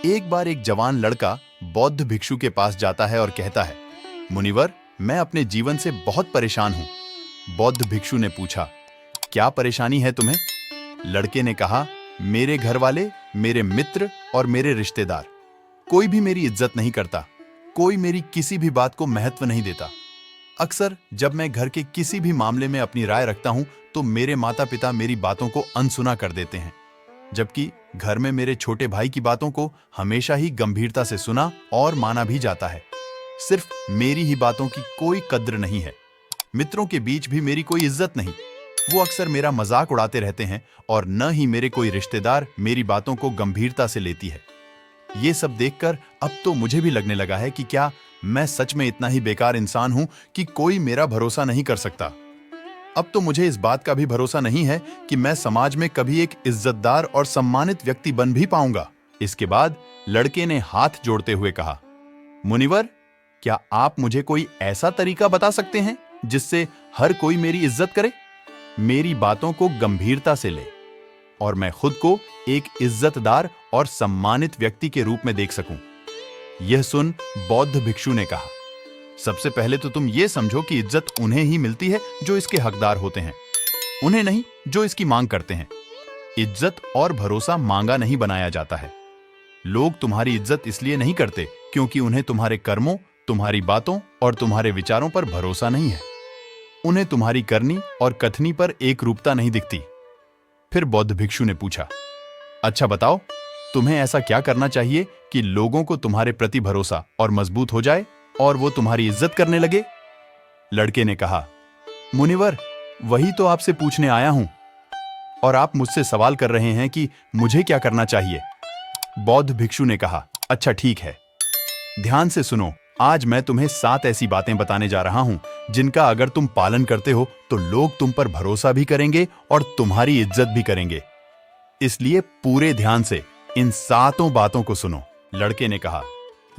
एक बार एक जवान लड़का बौद्ध भिक्षु के पास जाता है और कहता है, मुनिवर, मैं अपने जीवन से बहुत परेशान हूं। बौद्ध भिक्षु ने पूछा, क्या परेशानी है तुम्हें? लड़के ने कहा, मेरे घर वाले, मेरे मित्र और मेरे रिश्तेदार कोई भी मेरी इज्जत नहीं करता। कोई मेरी किसी भी बात को महत्व नहीं देता। अक्सर जब मैं घर के किसी भी मामले में अपनी राय रखता हूं तो मेरे माता पिता मेरी बातों को अनसुना कर देते हैं, जबकि घर में मेरे छोटे भाई की बातों को हमेशा ही गंभीरता से सुना और माना भी जाता है। सिर्फ मेरी ही बातों की कोई कद्र नहीं है। मित्रों के बीच भी मेरी कोई इज्जत नहीं। वो अक्सर मेरा मजाक उड़ाते रहते हैं और न ही मेरे कोई रिश्तेदार मेरी बातों को गंभीरता से लेती है। ये सब देखकर अब तो मुझे भी लगने लगा है कि क्या मैं सच में इतना ही बेकार इंसान हूं कि कोई मेरा भरोसा नहीं कर सकता। अब तो मुझे इस बात का भी भरोसा नहीं है कि मैं समाज में कभी एक इज्जतदार और सम्मानित व्यक्ति बन भी पाऊंगा। इसके बाद लड़के ने हाथ जोड़ते हुए कहा, मुनिवर, क्या आप मुझे कोई ऐसा तरीका बता सकते हैं जिससे हर कोई मेरी इज्जत करे, मेरी बातों को गंभीरता से ले और मैं खुद को एक इज्जतदार और सम्मानित व्यक्ति के रूप में देख सकूं? यह सुन बौद्ध भिक्षु ने कहा, सबसे पहले तो तुम ये समझो कि इज्जत उन्हें ही मिलती है जो इसके हकदार होते हैं, उन्हें नहीं जो इसकी मांग करते हैं। इज्जत और भरोसा मांगा नहीं बनाया जाता है। लोग तुम्हारी इज्जत इसलिए नहीं करते क्योंकि उन्हें तुम्हारे कर्मों, तुम्हारी बातों और तुम्हारे विचारों पर भरोसा नहीं है। उन्हें तुम्हारी करनी और कथनी पर एक रूपता नहीं दिखती। फिर बौद्ध भिक्षु ने पूछा, अच्छा बताओ, तुम्हें ऐसा क्या करना चाहिए कि लोगों को तुम्हारे प्रति भरोसा और मजबूत हो जाए और वो तुम्हारी इज्जत करने लगे? लड़के ने कहा, मुनिवर, वही तो आपसे पूछने आया हूं और आप मुझसे सवाल कर रहे हैं कि मुझे क्या करना चाहिए। बौद्ध भिक्षु ने कहा, अच्छा ठीक है, ध्यान से सुनो। आज मैं तुम्हें 7 ऐसी बातें बताने जा रहा हूं जिनका अगर तुम पालन करते हो तो लोग तुम पर भरोसा भी करेंगे और तुम्हारी इज्जत भी करेंगे। इसलिए पूरे ध्यान से इन 7 बातों को सुनो। लड़के ने कहा,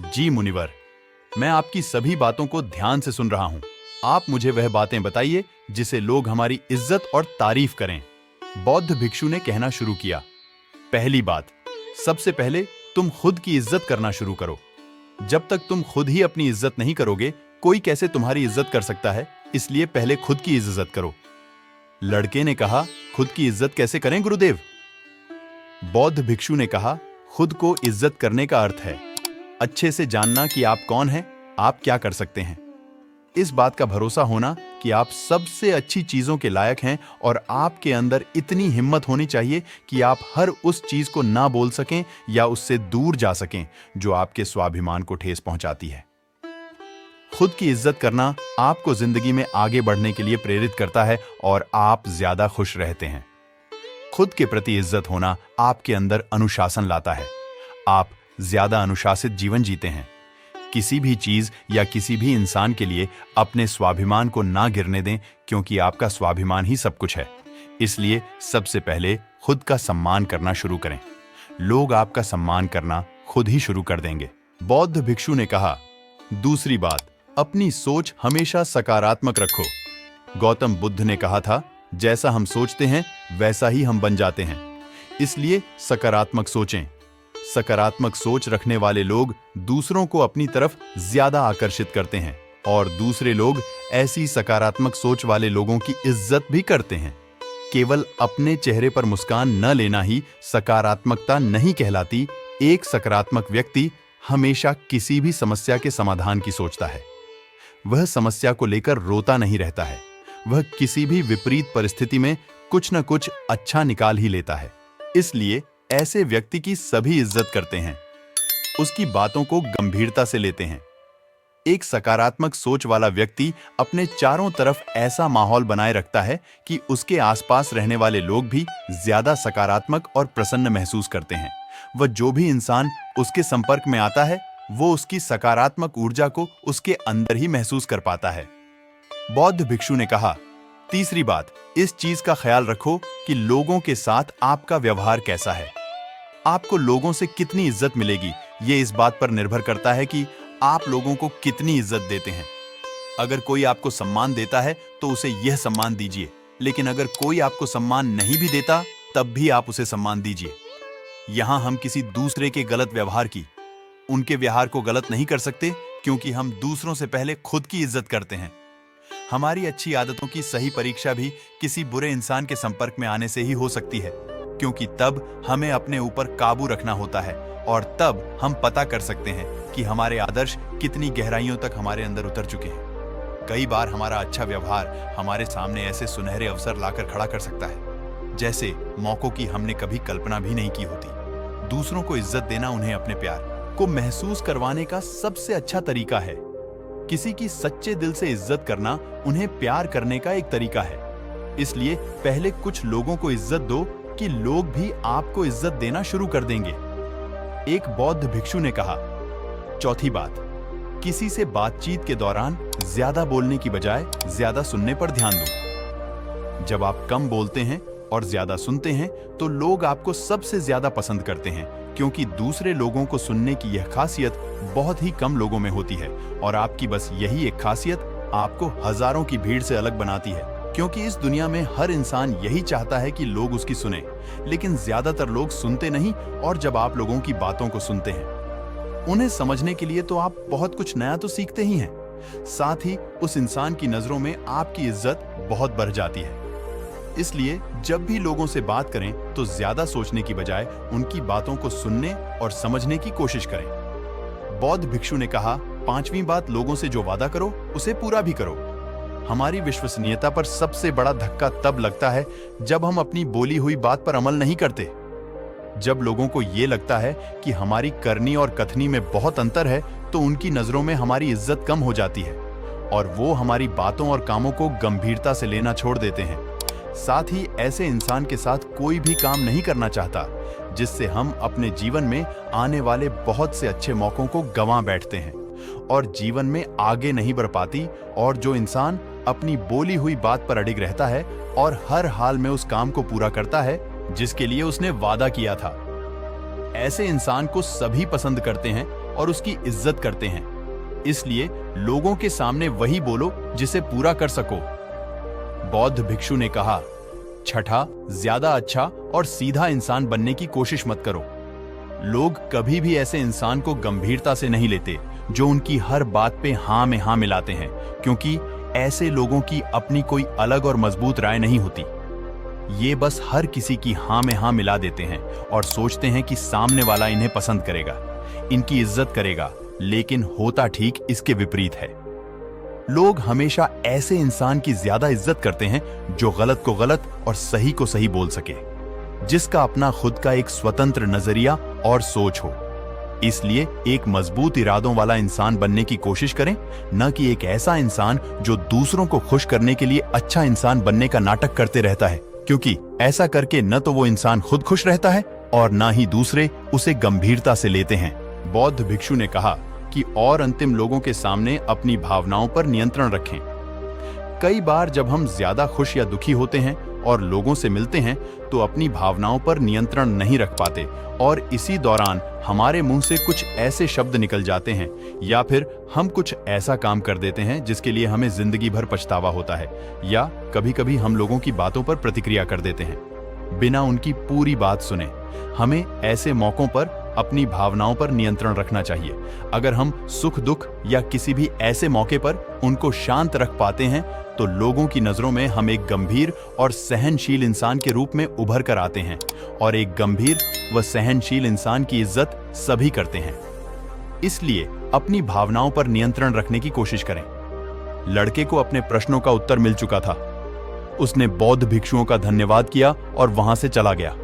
जी मुनिवर, मैं आपकी सभी बातों को ध्यान से सुन रहा हूं। आप मुझे वह बातें बताइए जिसे लोग हमारी इज्जत और तारीफ करें। बौद्ध भिक्षु ने कहना शुरू किया, पहली बात, सबसे पहले तुम खुद की इज्जत करना शुरू करो। जब तक तुम खुद ही अपनी इज्जत नहीं करोगे, कोई कैसे तुम्हारी इज्जत कर सकता है? इसलिए पहले खुद की इज्जत करो। लड़के ने कहा, खुद की इज्जत कैसे करें गुरुदेव? बौद्ध भिक्षु ने कहा, खुद को इज्जत करने का अर्थ है अच्छे से जानना कि आप कौन हैं, आप क्या कर सकते हैं। इस बात का भरोसा होना कि आप सबसे अच्छी चीजों के लायक हैं और आपके अंदर इतनी हिम्मत होनी चाहिए कि आप हर उस चीज को ना बोल सकें या उससे दूर जा सकें जो आपके स्वाभिमान को ठेस पहुंचाती है। खुद की इज्जत करना आपको जिंदगी में आगे बढ़ने के लिए प्रेरित करता है और आप ज्यादा खुश रहते हैं। खुद के प्रति इज्जत होना आपके अंदर अनुशासन लाता है। आप ज्यादा अनुशासित जीवन जीते हैं। किसी भी चीज या किसी भी इंसान के लिए अपने स्वाभिमान को ना गिरने दें, क्योंकि आपका स्वाभिमान ही सब कुछ है। इसलिए सबसे पहले खुद का सम्मान करना शुरू करें। लोग आपका सम्मान करना खुद ही शुरू कर देंगे। बौद्ध भिक्षु ने कहा, दूसरी बात, अपनी सोच हमेशा सकारात्मक रखो। गौतम बुद्ध ने कहा था, जैसा हम सोचते हैं वैसा ही हम बन जाते हैं। इसलिए सकारात्मक सोचें। सकारात्मक सोच रखने वाले लोग दूसरों को अपनी तरफ ज्यादा आकर्षित करते हैं और दूसरे लोग ऐसी सकारात्मक सोच वाले लोगों की इज्जत भी करते हैं। केवल अपने चेहरे पर मुस्कान न लेना ही सकारात्मकता नहीं कहलाती। एक सकारात्मक व्यक्ति हमेशा किसी भी समस्या के समाधान की सोचता है। वह समस्या को लेकर रोता नहीं रहता है। वह किसी भी विपरीत परिस्थिति में कुछ न कुछ अच्छा निकाल ही लेता है। इसलिए ऐसे व्यक्ति की सभी इज्जत करते हैं, उसकी बातों को गंभीरता से लेते हैं। एक सकारात्मक सोच वाला व्यक्ति अपने चारों तरफ ऐसा माहौल बनाए रखता है कि उसके आसपास रहने वाले लोग भी ज्यादा सकारात्मक और प्रसन्न महसूस करते हैं। वह जो भी इंसान उसके संपर्क में आता है, वो उसकी सकारात्मक ऊर्जा को उसके अंदर ही महसूस कर पाता है। बौद्ध भिक्षु ने कहा, तीसरी बात, इस चीज का ख्याल रखो कि लोगों के साथ आपका व्यवहार कैसा है। आपको लोगों से कितनी इज्जत मिलेगी, ये इस बात पर निर्भर करता है कि आप लोगों को कितनी इज्जत देते हैं। अगर कोई आपको सम्मान देता है तो उसे यह सम्मान दीजिए, लेकिन अगर कोई आपको सम्मान नहीं भी देता तब भी आप उसे सम्मान दीजिए। यहाँ हम किसी दूसरे के गलत व्यवहार की, उनके व्यवहार को गलत नहीं कर सकते, क्योंकि हम दूसरों से पहले खुद की इज्जत करते हैं। हमारी अच्छी आदतों की सही परीक्षा भी किसी बुरे इंसान के संपर्क में आने से ही हो सकती है, क्योंकि तब हमें अपने ऊपर काबू रखना होता है और तब हम पता कर सकते हैं कि हमारे आदर्श कितनी गहराइयों तक हमारे अंदर उतर चुके हैं। कई बार हमारा अच्छा व्यवहार हमारे सामने ऐसे सुनहरे अवसर लाकर खड़ा कर सकता है, जैसे मौकों की हमने कभी कल्पना भी नहीं की होती। दूसरों को इज्जत देना उन्हें अपने प्यार को महसूस करवाने का सबसे अच्छा तरीका है। किसी की सच्चे दिल से इज्जत करना उन्हें प्यार करने का एक तरीका है। इसलिए पहले कुछ लोगों को इज्जत दो कि लोग भी आपको इज्जत देना शुरू कर देंगे। एक बौद्ध भिक्षु ने कहा, चौथी बात, किसी से बातचीत के दौरान ज्यादा बोलने की बजाय ज्यादा सुनने पर ध्यान दो। जब आप कम बोलते हैं और ज्यादा सुनते हैं तो लोग आपको सबसे ज्यादा पसंद करते हैं, क्योंकि दूसरे लोगों को सुनने की यह खासियत बहुत ही कम लोगों में होती है और आपकी बस यही एक खासियत आपको हजारों की भीड़ से अलग बनाती है। क्योंकि इस दुनिया में हर इंसान यही चाहता है कि लोग उसकी सुने, लेकिन ज्यादातर लोग सुनते नहीं। और जब आप लोगों की बातों को सुनते हैं, उन्हें समझने के लिए तो आप बहुत कुछ नया तो सीखते ही हैं, साथ ही उस इंसान की नजरों में आपकी इज्जत बहुत बढ़ जाती है। इसलिए जब भी लोगों से बात करें तो ज्यादा सोचने की बजाय उनकी बातों को सुनने और समझने की कोशिश करें। बौद्ध भिक्षु ने कहा, पांचवी बात, लोगों से जो वादा करो उसे पूरा भी करो। हमारी विश्वसनीयता पर सबसे बड़ा धक्का तब लगता है जब हम अपनी बोली हुई बात पर अमल नहीं करते। जब लोगों को यह लगता है कि हमारी करनी और कथनी में बहुत अंतर है, तो उनकी नजरों में हमारी इज्जत कम हो जाती है और वो हमारी बातों और कामों को गंभीरता से लेना छोड़ देते हैं। साथ ही ऐसे इंसान के साथ कोई भी काम नहीं करना चाहता जिससे हम अपने जीवन में आने वाले बहुत से अच्छे मौकों को गंवा बैठते हैं और जीवन में आगे नहीं बढ़ पाती। और जो इंसान अपनी बोली हुई बात पर अडिग रहता है और हर हाल में उस काम को पूरा करता है जिसके लिए उसने वादा किया था, ऐसे इंसान को सभी पसंद करते हैं और उसकी इज्जत करते हैं। इसलिए लोगों के सामने वही बोलो जिसे पूरा कर सको। बौद्ध भिक्षु ने कहा, छठा, ज्यादा अच्छा और सीधा इंसान बनने की कोशिश मत करो। लोग कभी भी ऐसे इंसान को गंभीरता से नहीं लेते जो उनकी हर बात पे हां में हां मिलाते हैं, क्योंकि ऐसे लोगों की अपनी कोई अलग और मजबूत राय नहीं होती। ये बस हर किसी की हां में हां मिला देते हैं और सोचते हैं कि सामने वाला इन्हें पसंद करेगा, इनकी इज्जत करेगा, लेकिन होता ठीक इसके विपरीत है। लोग हमेशा ऐसे इंसान की ज्यादा इज्जत करते हैं जो गलत को गलत और सही को सही बोल सके, जिसका अपना खुद का एक स्वतंत्र नजरिया और सोच हो। इसलिए एक मजबूत इरादों वाला इंसान बनने की कोशिश करें, न कि एक ऐसा इंसान जो दूसरों को खुश करने के लिए अच्छा इंसान बनने का नाटक करते रहता है, क्योंकि ऐसा करके न तो वो इंसान खुद खुश रहता है और न ही दूसरे उसे गंभीरता से लेते हैं। बौद्ध भिक्षु ने कहा कि और अंतिम, लोगों के सामने अपनी भावनाओं पर नियंत्रण रखें। कई बार जब हम ज्यादा खुश या दुखी होते हैं और लोगों से मिलते हैं तो अपनी भावनाओं पर नियंत्रण नहीं रख पाते और इसी दौरान हमारे मुंह से कुछ ऐसे शब्द निकल जाते हैं या फिर हम कुछ ऐसा काम कर देते हैं जिसके लिए हमें जिंदगी भर पछतावा होता है, या कभी-कभी हम लोगों की बातों पर प्रतिक्रिया कर देते हैं बिना उनकी पूरी बात सुने। हमें ऐसे मौकों पर अपनी भावनाओं पर नियंत्रण रखना चाहिए। अगर हम सुख दुख या किसी भी ऐसे मौके पर उनको शांत रख पाते हैं तो लोगों की नजरों में हम एक गंभीर और सहनशील इंसान के रूप में उभर कर आते हैं और एक गंभीर व सहनशील इंसान की इज्जत सभी करते हैं। इसलिए अपनी भावनाओं पर नियंत्रण रखने की कोशिश करें। लड़के को अपने प्रश्नों का उत्तर मिल चुका था। उसने बौद्ध भिक्षुओं का धन्यवाद किया और वहां से चला गया।